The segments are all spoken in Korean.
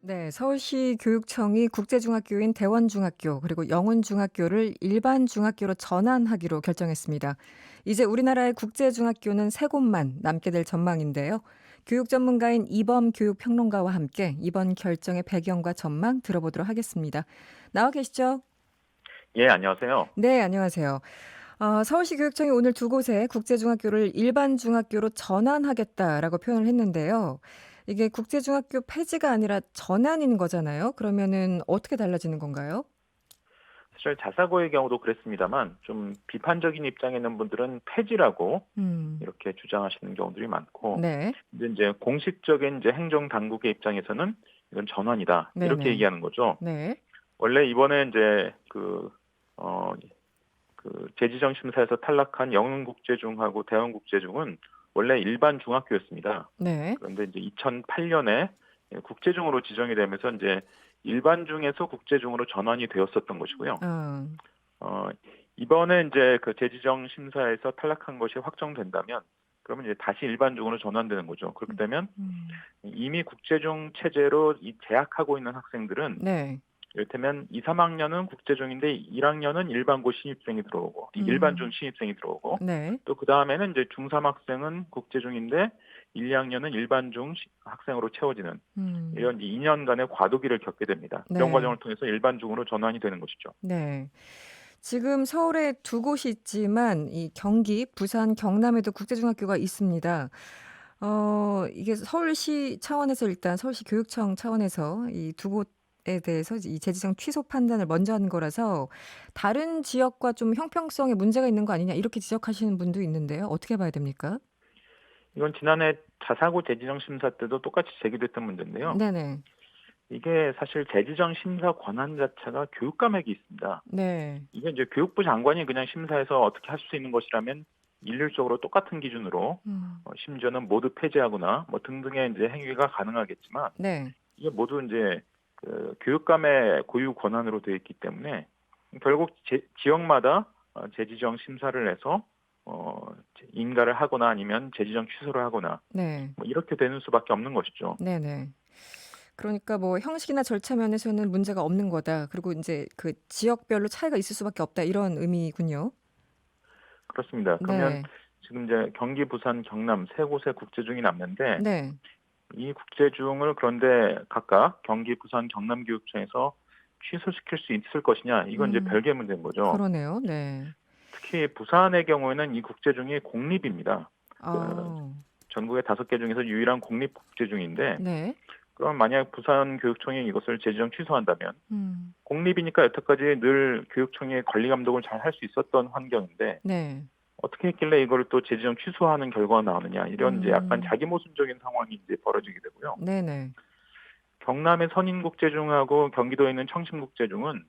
네, 서울시 교육청이 국제중학교인 대원중학교 그리고 영훈중학교를 일반 중학교로 전환하기로 결정했습니다. 이제 우리나라의 국제중학교는 세 곳만 남게 될 전망인데요. 교육 전문가인 이범 교육평론가와 함께 이번 결정의 배경과 전망 들어보도록 하겠습니다. 나와 계시죠? 예, 안녕하세요. 네, 안녕하세요. 서울시 교육청이 오늘 두 곳의 국제중학교를 일반 중학교로 전환하겠다라고 표현을 했는데요. 이게 국제중학교 폐지가 아니라 전환인 거잖아요. 그러면은 어떻게 달라지는 건가요? 사실 자사고의 경우도 그랬습니다만 좀 비판적인 입장에 있는 분들은 폐지라고 음. 이렇게 주장하시는 경우들이 많고, 네. 근데 이제 공식적인 이제 행정 당국의 입장에서는 이건 전환이다 이렇게 네네. 얘기하는 거죠. 네. 원래 이번에 이제 어, 재지정 심사에서 탈락한 영흥국제중하고 대원국제중은 원래 일반 중학교였습니다. 네. 그런데 이제 2008년에 국제중으로 지정이 되면서 이제 일반 중에서 국제중으로 전환이 되었었던 것이고요. 아. 어, 이번에 이제 그 재지정 심사에서 탈락한 것이 확정된다면 그러면 이제 다시 일반중으로 전환되는 거죠. 그렇게 음. 되면 음. 이미 국제중 체제로 재학하고 있는 학생들은 네. 이를테면 2, 3학년은 국제중인데 1학년은 일반고 신입생이 들어오고 일반중 음. 신입생이 들어오고 네. 또 그다음에는 이제 중3 학생은 국제중인데 1, 2학년은 일반중 학생으로 채워지는 음. 이런 2년간의 과도기를 겪게 됩니다. 이런 네. 과정을 통해서 일반중으로 전환이 되는 것이죠. 네. 지금 서울에 두 곳이 있지만 이 경기, 부산, 경남에도 국제중학교가 있습니다. 이게 서울시 차원에서 일단 서울시 교육청 차원에서 이 두 곳에 대해서 이 재지정 취소 판단을 먼저 한 거라서 다른 지역과 좀 형평성에 문제가 있는 거 아니냐 이렇게 지적하시는 분도 있는데요. 어떻게 봐야 됩니까? 이건 지난해 자사고 재지정 심사 때도 똑같이 제기됐던 문제인데요. 네네. 이게 사실 재지정 심사 권한 자체가 교육감에게 있습니다. 네. 이게 이제 교육부 장관이 그냥 심사해서 어떻게 할 수 있는 것이라면 일률적으로 똑같은 기준으로 음. 심지어는 모두 폐지하거나 뭐 등등의 이제 행위가 가능하겠지만 네. 이게 모두 이제 그 교육감의 고유 권한으로 되어 있기 때문에 결국 지역마다 재지정 심사를 해서 인가를 하거나 아니면 재지정 취소를 하거나 네. 뭐 이렇게 되는 수밖에 없는 것이죠. 네네. 그러니까 뭐 형식이나 절차 면에서는 문제가 없는 거다. 그리고 인제 그 지역별로 차이가 있을 수밖에 없다. 이런 의미군요. 그렇습니다. 그러면 네. 지금 이제 경기, 부산, 경남 세 곳의 국제중이 남는데 네. 이 국제중을 그런데 각각 경기, 부산, 경남교육청에서 취소시킬 수 있을 것이냐 이건 이제 음. 별개의 문제인 거죠. 그러네요. 네. 특히 부산의 경우에는 이 국제중이 공립입니다. 그 아. 전국의 5개 중에서 유일한 공립 국제중인데 네. 그럼 만약 부산교육청이 이것을 재지정 취소한다면 음. 공립이니까 여태까지 늘 교육청이 관리 감독을 잘 할 수 있었던 환경인데 네. 어떻게 했길래 이거를 또 재지정 취소하는 결과가 나오느냐 이런 이제 약간 음. 자기모순적인 상황이 이제 벌어지게 되고요. 네네. 경남의 선인국제중하고 경기도에 있는 청심국제중은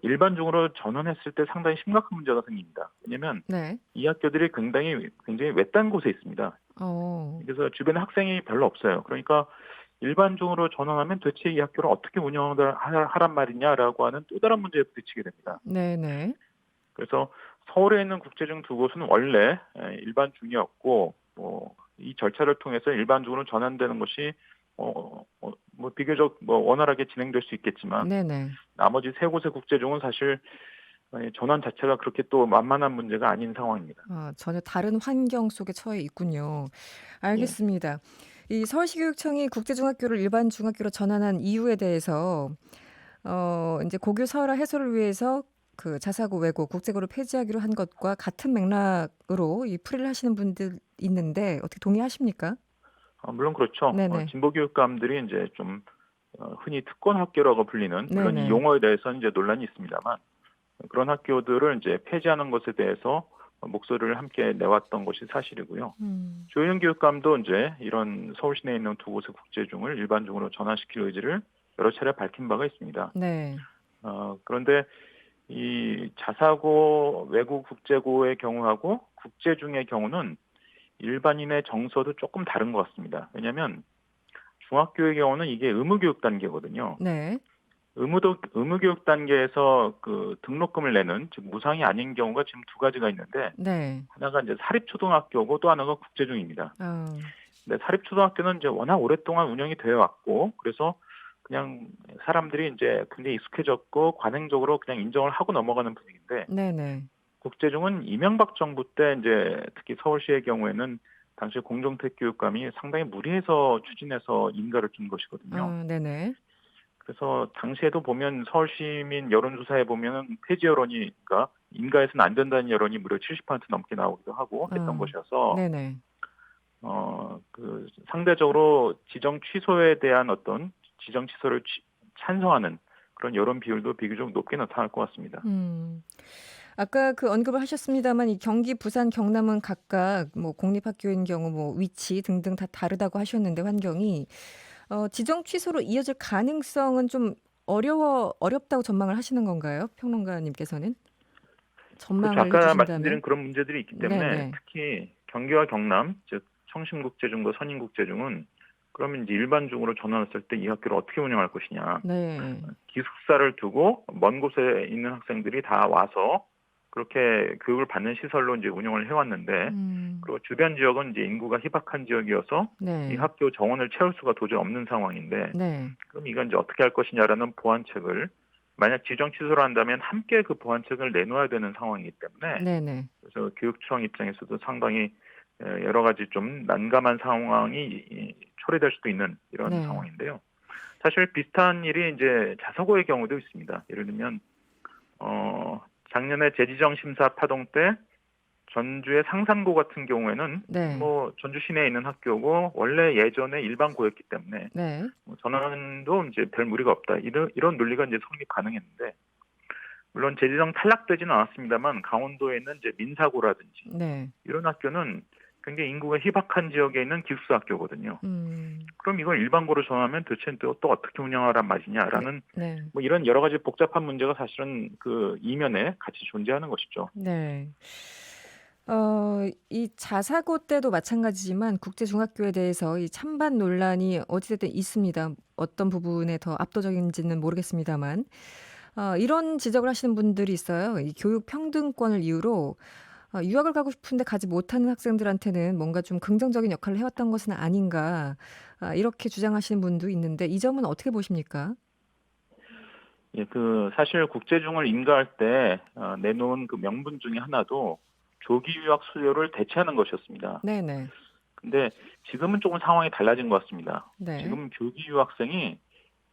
일반중으로 전환했을 때 상당히 심각한 문제가 생깁니다. 왜냐하면 네. 이 학교들이 굉장히 외딴 곳에 있습니다. 어. 그래서 주변에 학생이 별로 없어요. 그러니까 일반중으로 전환하면 도대체 이 학교를 어떻게 운영하란 말이냐라고 하는 또 다른 문제에 부딪히게 됩니다. 네네. 그래서 서울에 있는 국제중 두 곳은 원래 일반중이었고 이 절차를 통해서 일반중으로 전환되는 것이 뭐 비교적 뭐 원활하게 진행될 수 있겠지만 네네. 나머지 세 곳의 국제중은 사실 전환 자체가 그렇게 또 만만한 문제가 아닌 상황입니다. 아 전혀 다른 환경 속에 처해 있군요. 예. 알겠습니다. 이 서울시교육청이 국제중학교를 일반 중학교로 전환한 이유에 대해서 인제 고교 사활화 해소를 위해서 그 자사고 외고 국제고를 폐지하기로 한 것과 같은 맥락으로 이 풀이를 하시는 분들 있는데 어떻게 동의하십니까? 물론 그렇죠. 네네. 진보 교육감들이 이제 좀 흔히 특권 학교라고 불리는 물론 이 네네. 용어에 대해서는 이제 논란이 있습니다만 그런 학교들을 이제 폐지하는 것에 대해서 목소리를 함께 내왔던 것이 사실이고요. 음. 조영 교육감도 이제 이런 서울 시내에 있는 두 곳의 국제중을 일반중으로 전환시킬 의지를 여러 차례 밝힌 바가 있습니다. 네. 그런데 이 자사고 외국 국제고의 경우하고 국제중의 경우는 일반인의 정서도 조금 다른 것 같습니다. 왜냐하면 중학교의 경우는 이게 의무교육 단계거든요. 네. 의무교육 단계에서 그 등록금을 내는 즉 무상이 아닌 경우가 지금 두 가지가 있는데 네. 하나가 이제 사립초등학교고 또 하나가 국제중입니다. 아. 근데 사립초등학교는 이제 워낙 오랫동안 운영이 되어 왔고 그래서 그냥 사람들이 이제 굉장히 익숙해졌고 관행적으로 그냥 인정을 하고 넘어가는 분위기인데 네네. 국제중은 이명박 정부 때 이제 특히 서울시의 경우에는 당시 공정택교육감이 상당히 무리해서 추진해서 인가를 준 것이거든요. 아 네네. 그래서 당시에도 보면 서울 시민 여론조사에 보면은 폐지 여론이 그러니까 인가해서는 안 된다는 여론이 무려 70% 넘게 나오기도 하고 했던 아 것이어서 네네. 상대적으로 지정 취소에 대한 어떤 지정 취소를 찬성하는 그런 여론 비율도 비교적 높게 나타날 것 같습니다. 음. 아까 그 언급을 하셨습니다만 이 경기, 부산, 경남은 각각 뭐 공립학교인 경우 뭐 위치 등등 다 다르다고 하셨는데 환경이 지정 취소로 이어질 가능성은 좀 어렵다고 전망을 하시는 건가요? 평론가님께서는? 그렇죠. 전망을 해 아까 주신다면? 말씀드린 그런 문제들이 있기 때문에 네네. 특히 경기와 경남, 즉 청신국제중과 선인국제중은 그러면 이제 일반중으로 전환했을 때 이 학교를 어떻게 운영할 것이냐. 네. 기숙사를 두고 먼 곳에 있는 학생들이 다 와서 그렇게 교육을 받는 시설로 이제 운영을 해왔는데 음. 그리고 주변 지역은 이제 인구가 희박한 지역이어서 이 네. 학교 정원을 채울 수가 도저히 없는 상황인데 네. 그럼 이건 이제 어떻게 할 것이냐라는 보완책을 만약 지정 취소를 한다면 함께 그 보완책을 내놓아야 되는 상황이기 때문에 네네. 그래서 교육청 입장에서도 상당히 여러 가지 좀 난감한 상황이 초래될 수도 있는 이런 네. 상황인데요. 사실 비슷한 일이 이제 자사고의 경우도 있습니다. 예를 들면 작년에 재지정 심사 파동 때 전주의 상산고 같은 경우에는 네. 뭐 전주 시내에 있는 학교고 원래 예전에 일반고였기 때문에 네. 뭐 전환도 이제 별 무리가 없다. 이런 논리가 이제 성립 가능했는데 물론 재지정 탈락되지는 않았습니다만 강원도에 있는 이제 민사고라든지 네. 이런 학교는 굉장히 인구가 희박한 지역에 있는 기숙사 학교거든요. 음. 그럼 이걸 일반고로 정하면 도대체 또 어떻게 운영하란 네. 말이냐라는 네. 뭐 이런 여러 가지 복잡한 문제가 사실은 그 이면에 같이 존재하는 것이죠. 네. 이 자사고 때도 마찬가지지만 국제중학교에 대해서 이 찬반 논란이 어찌 됐든 있습니다. 어떤 부분에 더 압도적인지는 모르겠습니다만. 이런 지적을 하시는 분들이 있어요. 이 교육 평등권을 이유로 유학을 가고 싶은데 가지 못하는 학생들한테는 뭔가 좀 긍정적인 역할을 해왔던 것은 아닌가. 이렇게 주장하시는 분도 있는데 이 점은 어떻게 보십니까? 예, 그 사실 국제중을 인가할 때 내놓은 그 명분 중에 하나도 조기 유학 수요를 대체하는 것이었습니다. 네네. 근데 지금은 조금 상황이 달라진 것 같습니다. 네. 지금 조기 유학생이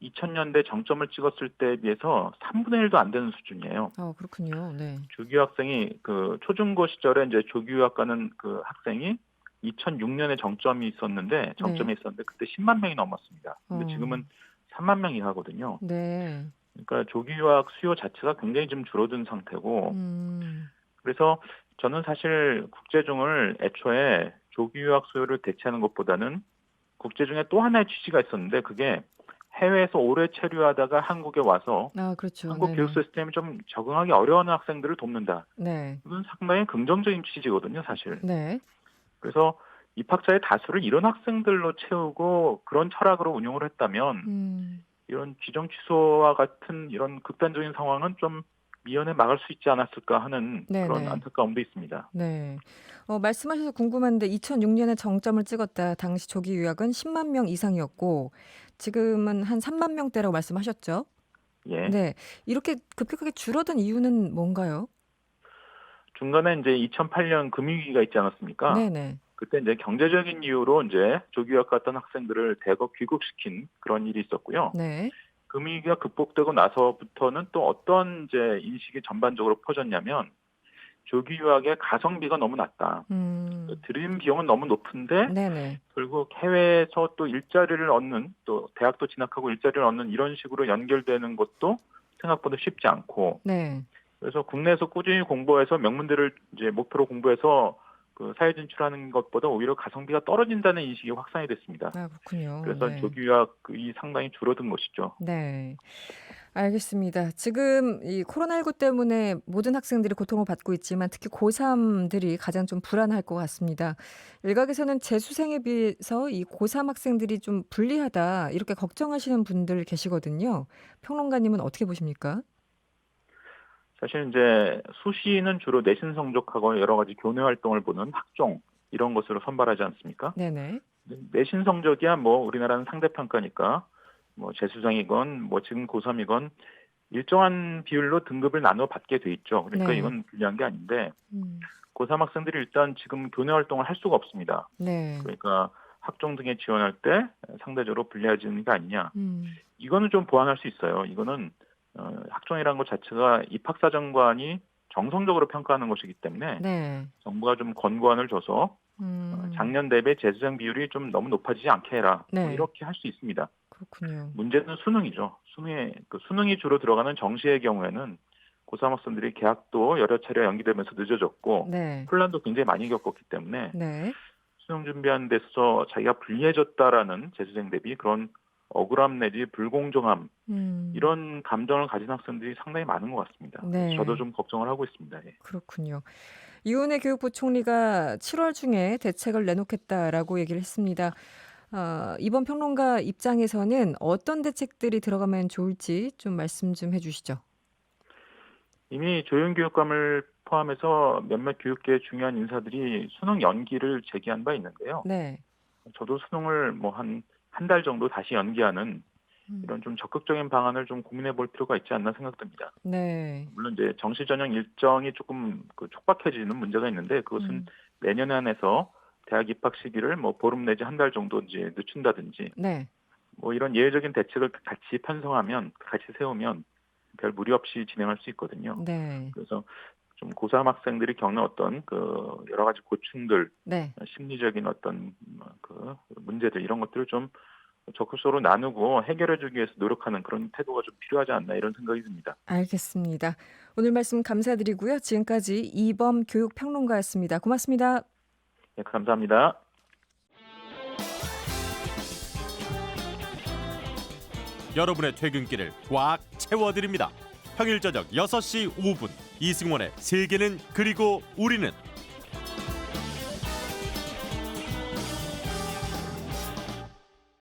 2000년대 정점을 찍었을 때에 비해서 3분의 1도 안 되는 수준이에요. 그렇군요. 네. 조기 유학생이 그 초중고 시절에 이제 조기 유학 가는 그 학생이 2006년에 네. 정점에 있었는데 그때 10만 명이 넘었습니다. 근데 어. 지금은 3만 명 이하거든요. 네. 그러니까 조기 유학 수요 자체가 굉장히 좀 줄어든 상태고 음. 그래서 저는 사실 국제중을 애초에 조기 유학 수요를 대체하는 것보다는 국제중에 또 하나의 취지가 있었는데 그게 해외에서 오래 체류하다가 한국에 와서 그렇죠. 한국 교육 네네. 시스템이 좀 적응하기 어려워하는 학생들을 돕는다. 네. 이건 상당히 긍정적인 취지거든요, 사실. 네. 그래서 입학자의 다수를 이런 학생들로 채우고 그런 철학으로 운영을 했다면 음. 이런 지정 취소와 같은 이런 극단적인 상황은 좀 미연에 막을 수 있지 않았을까 하는 그런 네네. 안타까움도 있습니다. 네. 말씀하셔서 궁금한데 2006년에 정점을 찍었다. 당시 조기 유학은 10만 명 이상이었고 지금은 한 3만 명대라고 말씀하셨죠? 예. 네. 이렇게 급격하게 줄어든 이유는 뭔가요? 중간에 이제 2008년 금융위기가 있지 않았습니까? 네네. 그때 이제 경제적인 이유로 이제 조기유학 갔던 학생들을 대거 귀국시킨 그런 일이 있었고요. 네. 금융위기가 극복되고 나서부터는 또 어떤 이제 인식이 전반적으로 퍼졌냐면 조기 유학의 가성비가 너무 낮다. 음. 들인 비용은 너무 높은데 네네. 결국 해외에서 또 일자리를 얻는 또 대학도 진학하고 일자리를 얻는 이런 식으로 연결되는 것도 생각보다 쉽지 않고 네. 그래서 국내에서 꾸준히 공부해서 명문대를 이제 목표로 공부해서 그 사회 진출하는 것보다 오히려 가성비가 떨어진다는 인식이 확산이 됐습니다. 그렇군요. 그래서 네. 조기 유학이 상당히 줄어든 것이죠. 네. 알겠습니다. 지금 이 코로나19 때문에 모든 학생들이 고통을 받고 있지만 특히 고3들이 가장 좀 불안할 것 같습니다. 일각에서는 재수생에 비해서 이 고3 학생들이 좀 불리하다 이렇게 걱정하시는 분들 계시거든요. 평론가님은 어떻게 보십니까? 사실 이제 수시는 주로 내신 성적하고 여러 가지 교내 활동을 보는 학종 이런 것으로 선발하지 않습니까? 네네. 내신 성적이야 뭐 우리나라는 상대평가니까 뭐 재수생이건 뭐 지금 고3이건 일정한 비율로 등급을 나눠 받게 돼 있죠. 그러니까 네. 이건 불리한 게 아닌데 음. 고3 학생들이 일단 지금 교내 활동을 할 수가 없습니다. 네. 그러니까 학종 등에 지원할 때 상대적으로 불리해지는 게 아니냐. 음. 이거는 좀 보완할 수 있어요. 이거는 학종이라는 것 자체가 입학사정관이 정성적으로 평가하는 것이기 때문에 네. 정부가 좀 권고안을 줘서 음. 작년 대비 재수생 비율이 좀 너무 높아지지 않게 해라. 뭐 네. 이렇게 할 수 있습니다. 그렇군요. 문제는 수능이죠. 수능이 주로 들어가는 정시의 경우에는 고3 학생들이 개학도 여러 차례 연기되면서 늦어졌고 네. 혼란도 굉장히 많이 겪었기 때문에 네. 수능 준비하는 데서 자기가 불리해졌다라는 재수생 대비 그런 억울함 내지 불공정함 음. 이런 감정을 가진 학생들이 상당히 많은 것 같습니다. 그래서 저도 네. 좀 걱정을 하고 있습니다. 예. 그렇군요. 이은혜 교육부 총리가 7월 중에 대책을 내놓겠다라고 얘기를 했습니다. 이번 평론가 입장에서는 어떤 대책들이 들어가면 좋을지 좀 말씀 좀 해주시죠. 이미 조윤교육감을 포함해서 몇몇 교육계의 중요한 인사들이 수능 연기를 제기한 바 있는데요. 네. 저도 수능을 뭐 한 달 정도 다시 연기하는 음. 이런 좀 적극적인 방안을 좀 고민해 볼 필요가 있지 않나 생각됩니다. 네. 물론 이제 정시 전형 일정이 조금 촉박해지는 문제가 있는데 그것은 음. 내년에 한해서 대학 입학 시기를 뭐 보름 내지 한 달 정도 이제 늦춘다든지 네. 뭐 이런 예외적인 대책을 같이 편성하면 같이 세우면 별 무리 없이 진행할 수 있거든요. 네. 그래서 좀 고3 학생들이 겪는 어떤 그 여러 가지 고충들, 네. 심리적인 어떤 그 문제들 이런 것들을 좀 적극적으로 나누고 해결해주기 위해서 노력하는 그런 태도가 좀 필요하지 않나 이런 생각이 듭니다. 알겠습니다. 오늘 말씀 감사드리고요. 지금까지 이범 교육평론가였습니다. 고맙습니다. 네, 감사합니다. 여러분의 퇴근길을 꽉 채워드립니다. 평일 저녁 6시 5분 이승원의 세계는 그리고 우리는